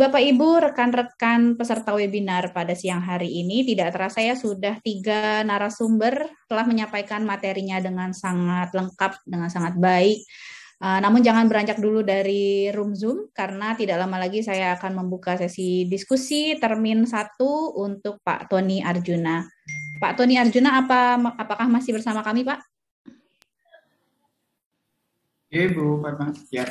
Bapak Ibu, rekan-rekan peserta webinar pada siang hari ini, tidak terasa ya sudah 3 narasumber telah menyampaikan materinya dengan sangat lengkap, dengan sangat baik. Namun jangan beranjak dulu dari room Zoom, karena tidak lama lagi saya akan membuka sesi diskusi termin 1 untuk Pak Tony Arjuna. Pak Tony Arjuna, apakah masih bersama kami, Pak? Iya, Bu Fatma. Ya.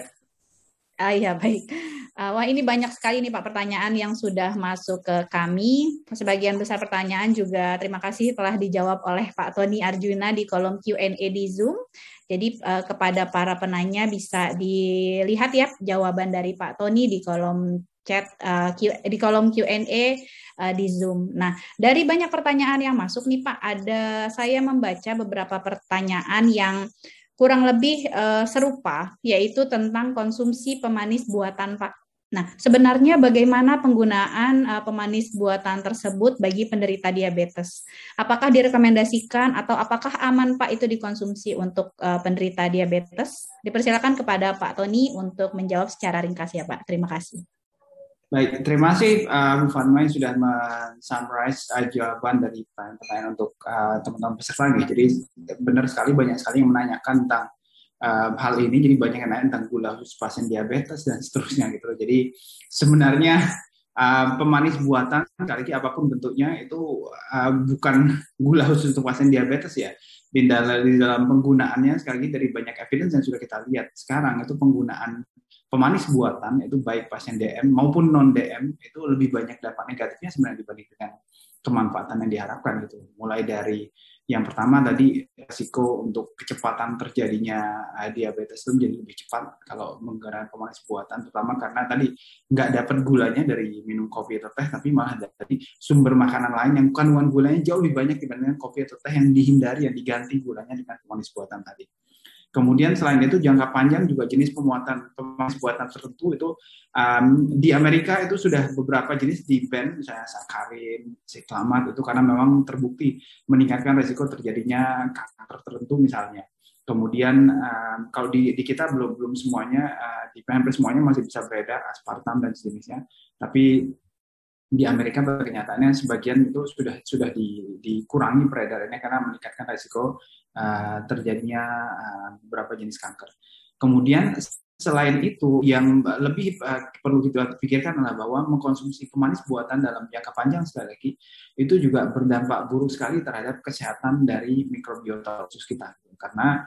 Iya, baik. Wah, ini banyak sekali nih Pak pertanyaan yang sudah masuk ke kami. Sebagian besar pertanyaan juga terima kasih telah dijawab oleh Pak Tony Arjuna di kolom Q&A di Zoom. Jadi kepada para penanya bisa dilihat ya jawaban dari Pak Tony di kolom chat, di kolom Q&A di Zoom. Nah, dari banyak pertanyaan yang masuk nih Pak, saya membaca beberapa pertanyaan yang kurang lebih serupa, yaitu tentang konsumsi pemanis buatan, Pak. Nah, sebenarnya bagaimana penggunaan pemanis buatan tersebut bagi penderita diabetes? Apakah direkomendasikan atau apakah aman, Pak, itu dikonsumsi untuk penderita diabetes? Dipersilakan kepada Pak Tony untuk menjawab secara ringkas ya, Pak. Terima kasih. Baik, terima kasih Bu Fatma yang sudah men-summarize jawaban dari pertanyaan untuk teman-teman peserta. Jadi benar sekali, banyak sekali yang menanyakan tentang hal ini. Jadi banyak yang nanya tentang gula khusus pasien diabetes dan seterusnya gitu. Jadi sebenarnya pemanis buatan, kali ini apapun bentuknya itu bukan gula khusus untuk pasien diabetes ya. Di dalam penggunaannya sekali lagi dari banyak evidence yang sudah kita lihat sekarang itu penggunaan pemanis buatan itu baik pasien DM maupun non DM itu lebih banyak dampak negatifnya sebenarnya dibanding dengan kemanfaatan yang diharapkan gitu. Mulai dari yang pertama tadi risiko untuk kecepatan terjadinya diabetes itu menjadi lebih cepat kalau menggunakan pemanis buatan, terutama karena tadi nggak dapat gulanya dari minum kopi atau teh, tapi malah dari sumber makanan lain yang kandungan gulanya jauh lebih banyak dibandingkan kopi atau teh yang dihindari, yang diganti gulanya dengan pemanis buatan tadi. Kemudian selain itu jangka panjang juga jenis pemanis buatan tertentu itu di Amerika itu sudah beberapa jenis di ban, misalnya sakarin, siklamat itu karena memang terbukti meningkatkan risiko terjadinya kanker tertentu misalnya. Kemudian kalau di kita belum semuanya, di hampir semuanya masih bisa beredar aspartam dan sejenisnya, tapi di Amerika kenyataannya sebagian itu sudah dikurangi peredarannya karena meningkatkan risiko terjadinya beberapa jenis kanker. Kemudian selain itu yang lebih perlu kita pikirkan adalah bahwa mengkonsumsi pemanis buatan dalam jangka panjang sekali lagi itu juga berdampak buruk sekali terhadap kesehatan dari mikrobiota usus kita. Karena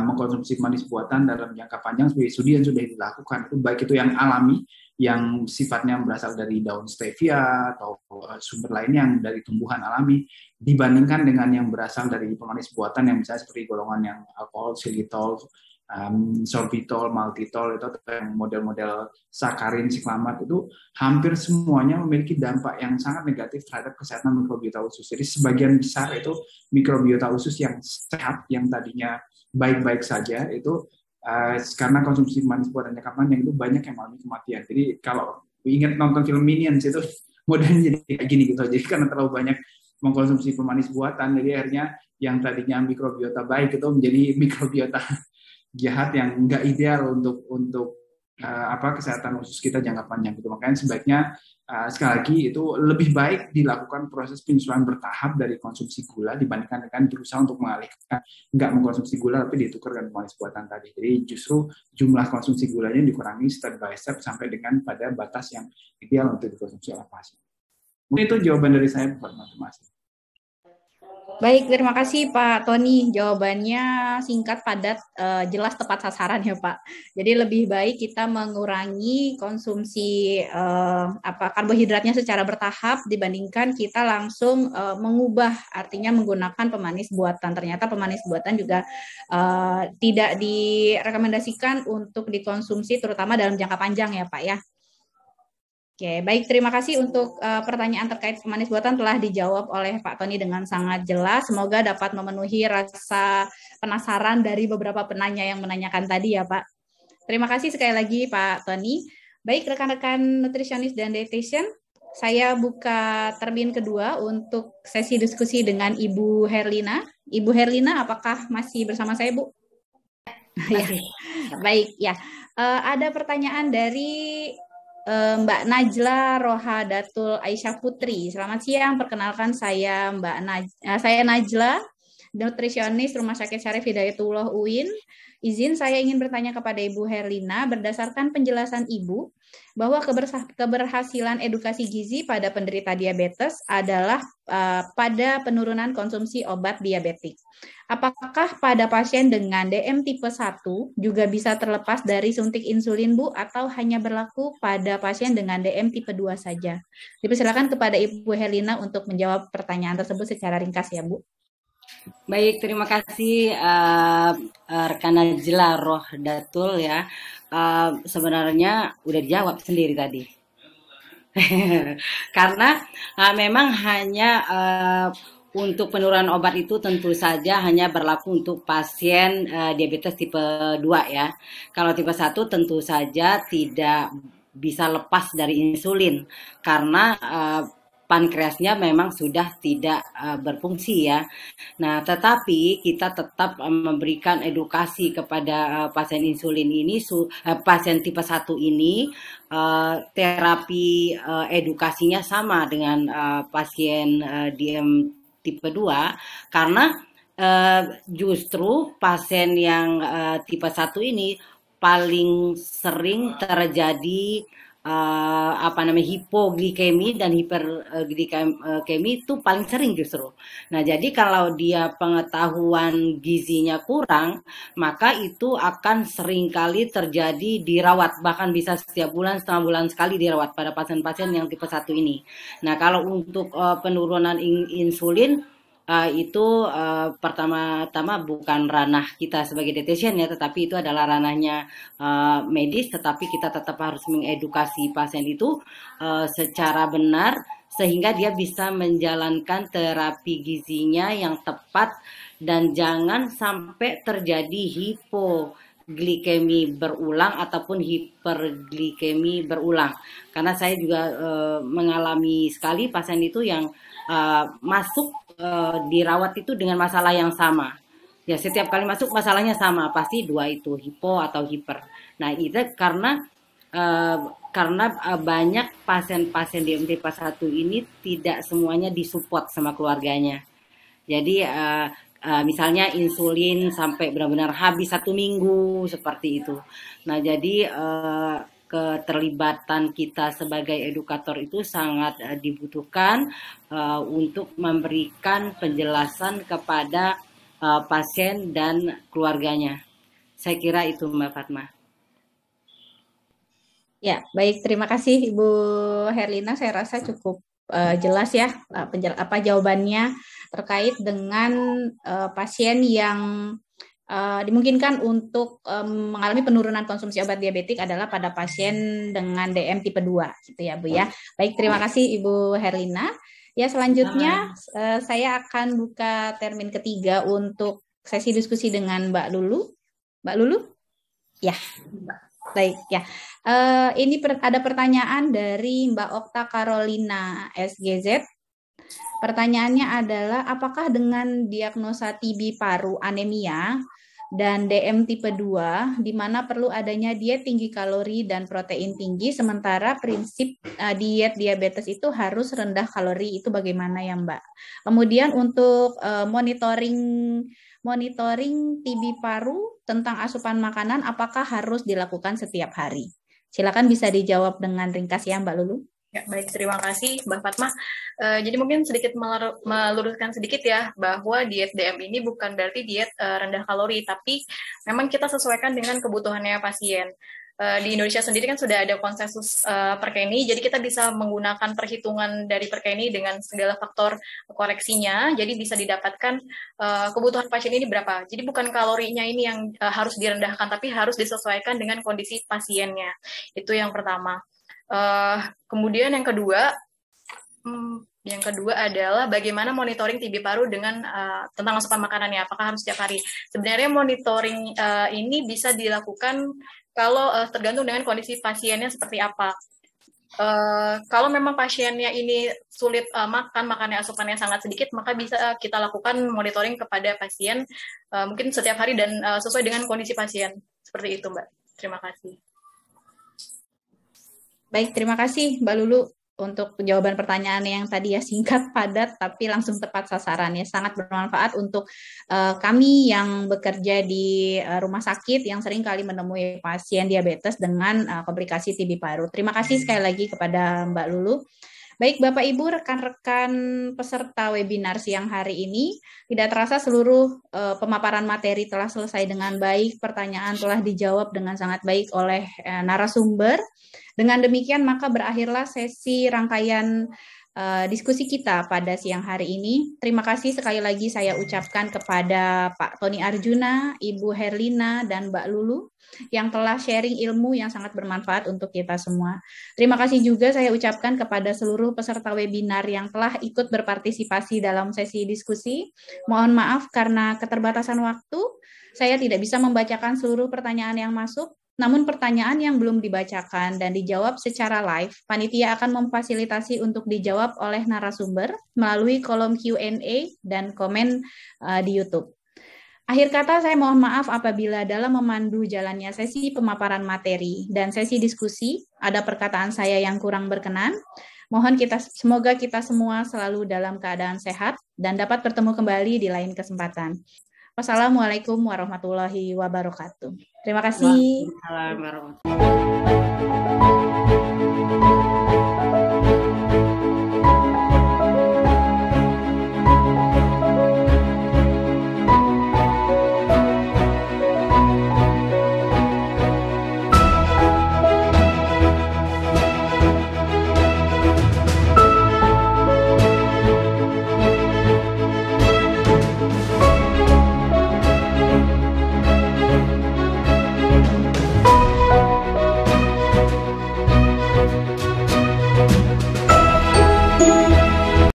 mengkonsumsi pemanis buatan dalam jangka panjang sebagai studi yang sudah dilakukan itu baik itu yang alami yang sifatnya berasal dari daun stevia atau sumber lainnya yang dari tumbuhan alami dibandingkan dengan yang berasal dari pemanis buatan yang misalnya seperti golongan yang alkohol, xylitol, sorbitol, maltitol itu yang model-model sakarin, siklamat itu hampir semuanya memiliki dampak yang sangat negatif terhadap kesehatan mikrobiota usus. Jadi sebagian besar itu mikrobiota usus yang sehat yang tadinya baik-baik saja itu karena konsumsi manis buatan jangka panjang itu banyak yang mengalami kematian. Jadi kalau ingat nonton film Minions itu modelnya jadi kayak gini gitu. Jadi karena terlalu banyak mengkonsumsi pemanis buatan, jadi akhirnya yang tadinya mikrobiota baik itu menjadi mikrobiota jahat yang nggak ideal untuk kesehatan usus kita jangka panjang gitu. Makanya sebaiknya sekali lagi itu lebih baik dilakukan proses penyesuaian bertahap dari konsumsi gula dibandingkan dengan berusaha untuk mengalihkan nggak mengkonsumsi gula tapi ditukar dengan pemanis buatan tadi. Jadi justru jumlah konsumsi gulanya dikurangi step by step sampai dengan pada batas yang ideal untuk dikonsumsi oleh pasien. Mungkin itu jawaban dari saya, Pak Mas. Baik, terima kasih Pak Tony. Jawabannya singkat, padat, jelas, tepat sasaran ya Pak. Jadi lebih baik kita mengurangi konsumsi karbohidratnya secara bertahap dibandingkan kita langsung mengubah, artinya menggunakan pemanis buatan. Ternyata pemanis buatan juga tidak direkomendasikan untuk dikonsumsi terutama dalam jangka panjang ya Pak ya. Oke, baik. Terima kasih untuk pertanyaan terkait pemanis buatan telah dijawab oleh Pak Tony dengan sangat jelas. Semoga dapat memenuhi rasa penasaran dari beberapa penanya yang menanyakan tadi ya Pak. Terima kasih sekali lagi Pak Tony. Baik, rekan-rekan nutrisionis dan dietitian, saya buka termin kedua untuk sesi diskusi dengan Ibu Herlina. Ibu Herlina, apakah masih bersama saya, Bu? Ya, baik ya. Ada pertanyaan dari Mbak Najla Rohadatul Aisyah Putri. Selamat siang, perkenalkan saya Najla, nutrisionis Rumah Sakit Syarif Hidayatullah UIN. Izin saya ingin bertanya kepada Ibu Herlina, berdasarkan penjelasan Ibu bahwa keberhasilan edukasi gizi pada penderita diabetes adalah pada penurunan konsumsi obat diabetik. Apakah pada pasien dengan DM tipe 1 juga bisa terlepas dari suntik insulin, Bu, atau hanya berlaku pada pasien dengan DM tipe 2 saja? Dipersilakan kepada Ibu Herlina untuk menjawab pertanyaan tersebut secara ringkas ya, Bu. Baik, terima kasih rekan Najla Rohdatul ya. Sebenarnya udah dijawab sendiri tadi. Karena memang hanya untuk penurunan obat itu tentu saja hanya berlaku untuk pasien diabetes tipe 2 ya. Kalau tipe 1 tentu saja tidak bisa lepas dari insulin karena pankreasnya memang sudah tidak berfungsi ya. Nah, tetapi kita tetap memberikan edukasi kepada pasien insulin ini, pasien tipe 1 ini, terapi edukasinya sama dengan pasien DM tipe 2, karena justru pasien yang tipe 1 ini paling sering terjadi hipoglikemi dan hiperglikemi itu paling sering justru. Nah, jadi kalau dia pengetahuan gizinya kurang, maka itu akan seringkali terjadi dirawat, bahkan bisa setiap bulan, setengah bulan sekali dirawat pada pasien-pasien yang tipe 1 ini. Nah, kalau untuk penurunan insulin itu pertama-tama bukan ranah kita sebagai dietitian ya, tetapi itu adalah ranahnya medis, tetapi kita tetap harus mengedukasi pasien itu secara benar sehingga dia bisa menjalankan terapi gizinya yang tepat dan jangan sampai terjadi hipoglikemi berulang ataupun hiperglikemi berulang. Karena saya juga mengalami sekali pasien itu yang masuk dirawat itu dengan masalah yang sama. Ya, setiap kali masuk masalahnya sama, pasti 2 itu, hipo atau hiper. Nah, itu karena banyak pasien-pasien di tipe 1 ini tidak semuanya disupport sama keluarganya. Jadi misalnya insulin sampai benar-benar habis 1 minggu seperti itu. Nah, jadi keterlibatan kita sebagai edukator itu sangat dibutuhkan untuk memberikan penjelasan kepada pasien dan keluarganya. Saya kira itu Mbak Fatma. Ya, baik. Terima kasih Ibu Herlina. Saya rasa cukup jelas ya jawabannya terkait dengan pasien yang dimungkinkan untuk mengalami penurunan konsumsi obat diabetik adalah pada pasien dengan DM tipe 2 gitu ya Bu ya. Baik, terima kasih Ibu Herlina. Ya, selanjutnya saya akan buka termin ketiga untuk sesi diskusi dengan Mbak Lulu. Mbak Lulu? Ya. Baik ya. Ini ada pertanyaan dari Mbak Okta Carolina SGZ. Pertanyaannya adalah, apakah dengan diagnosa TB paru anemia dan DM tipe 2, di mana perlu adanya diet tinggi kalori dan protein tinggi, sementara prinsip diet diabetes itu harus rendah kalori, itu bagaimana ya Mbak? Kemudian untuk monitoring TB paru tentang asupan makanan, apakah harus dilakukan setiap hari? Silakan bisa dijawab dengan ringkas ya Mbak Lulu. Ya, baik, terima kasih Mbak Fatma. Jadi mungkin sedikit meluruskan sedikit ya, bahwa diet DM ini bukan berarti diet rendah kalori, tapi memang kita sesuaikan dengan kebutuhannya pasien. Di Indonesia sendiri kan sudah ada konsensus Perkeni, jadi kita bisa menggunakan perhitungan dari Perkeni dengan segala faktor koreksinya, jadi bisa didapatkan kebutuhan pasien ini berapa. Jadi bukan kalorinya ini yang harus direndahkan, tapi harus disesuaikan dengan kondisi pasiennya. Itu yang pertama. Kemudian yang kedua adalah bagaimana monitoring TB paru dengan tentang asupan makanannya, apakah harus setiap hari. Sebenarnya monitoring ini bisa dilakukan kalau tergantung dengan kondisi pasiennya seperti apa. Kalau memang pasiennya ini sulit makannya asupannya sangat sedikit, maka bisa kita lakukan monitoring kepada pasien mungkin setiap hari dan sesuai dengan kondisi pasien. Seperti itu Mbak. Terima kasih. Baik, terima kasih Mbak Lulu untuk jawaban pertanyaan yang tadi ya singkat, padat, tapi langsung tepat sasaran ya. Sangat bermanfaat untuk kami yang bekerja di rumah sakit yang sering kali menemui pasien diabetes dengan komplikasi TB paru. Terima kasih sekali lagi kepada Mbak Lulu. Baik Bapak Ibu, rekan-rekan peserta webinar siang hari ini, tidak terasa seluruh pemaparan materi telah selesai dengan baik, pertanyaan telah dijawab dengan sangat baik oleh narasumber. Dengan demikian maka berakhirlah sesi rangkaian diskusi kita pada siang hari ini. Terima kasih sekali lagi saya ucapkan kepada Pak Tony Arjuna, Ibu Herlina, dan Mbak Lulu yang telah sharing ilmu yang sangat bermanfaat untuk kita semua. Terima kasih juga saya ucapkan kepada seluruh peserta webinar yang telah ikut berpartisipasi dalam sesi diskusi. Mohon maaf karena keterbatasan waktu, saya tidak bisa membacakan seluruh pertanyaan yang masuk. Namun pertanyaan yang belum dibacakan dan dijawab secara live, panitia akan memfasilitasi untuk dijawab oleh narasumber melalui kolom Q&A dan komen di YouTube. Akhir kata, saya mohon maaf apabila dalam memandu jalannya sesi pemaparan materi dan sesi diskusi, ada perkataan saya yang kurang berkenan. Semoga kita semua selalu dalam keadaan sehat dan dapat bertemu kembali di lain kesempatan. Wassalamualaikum warahmatullahi wabarakatuh. Terima kasih. Waalaikumsalam warahmatullahi wabarakatuh.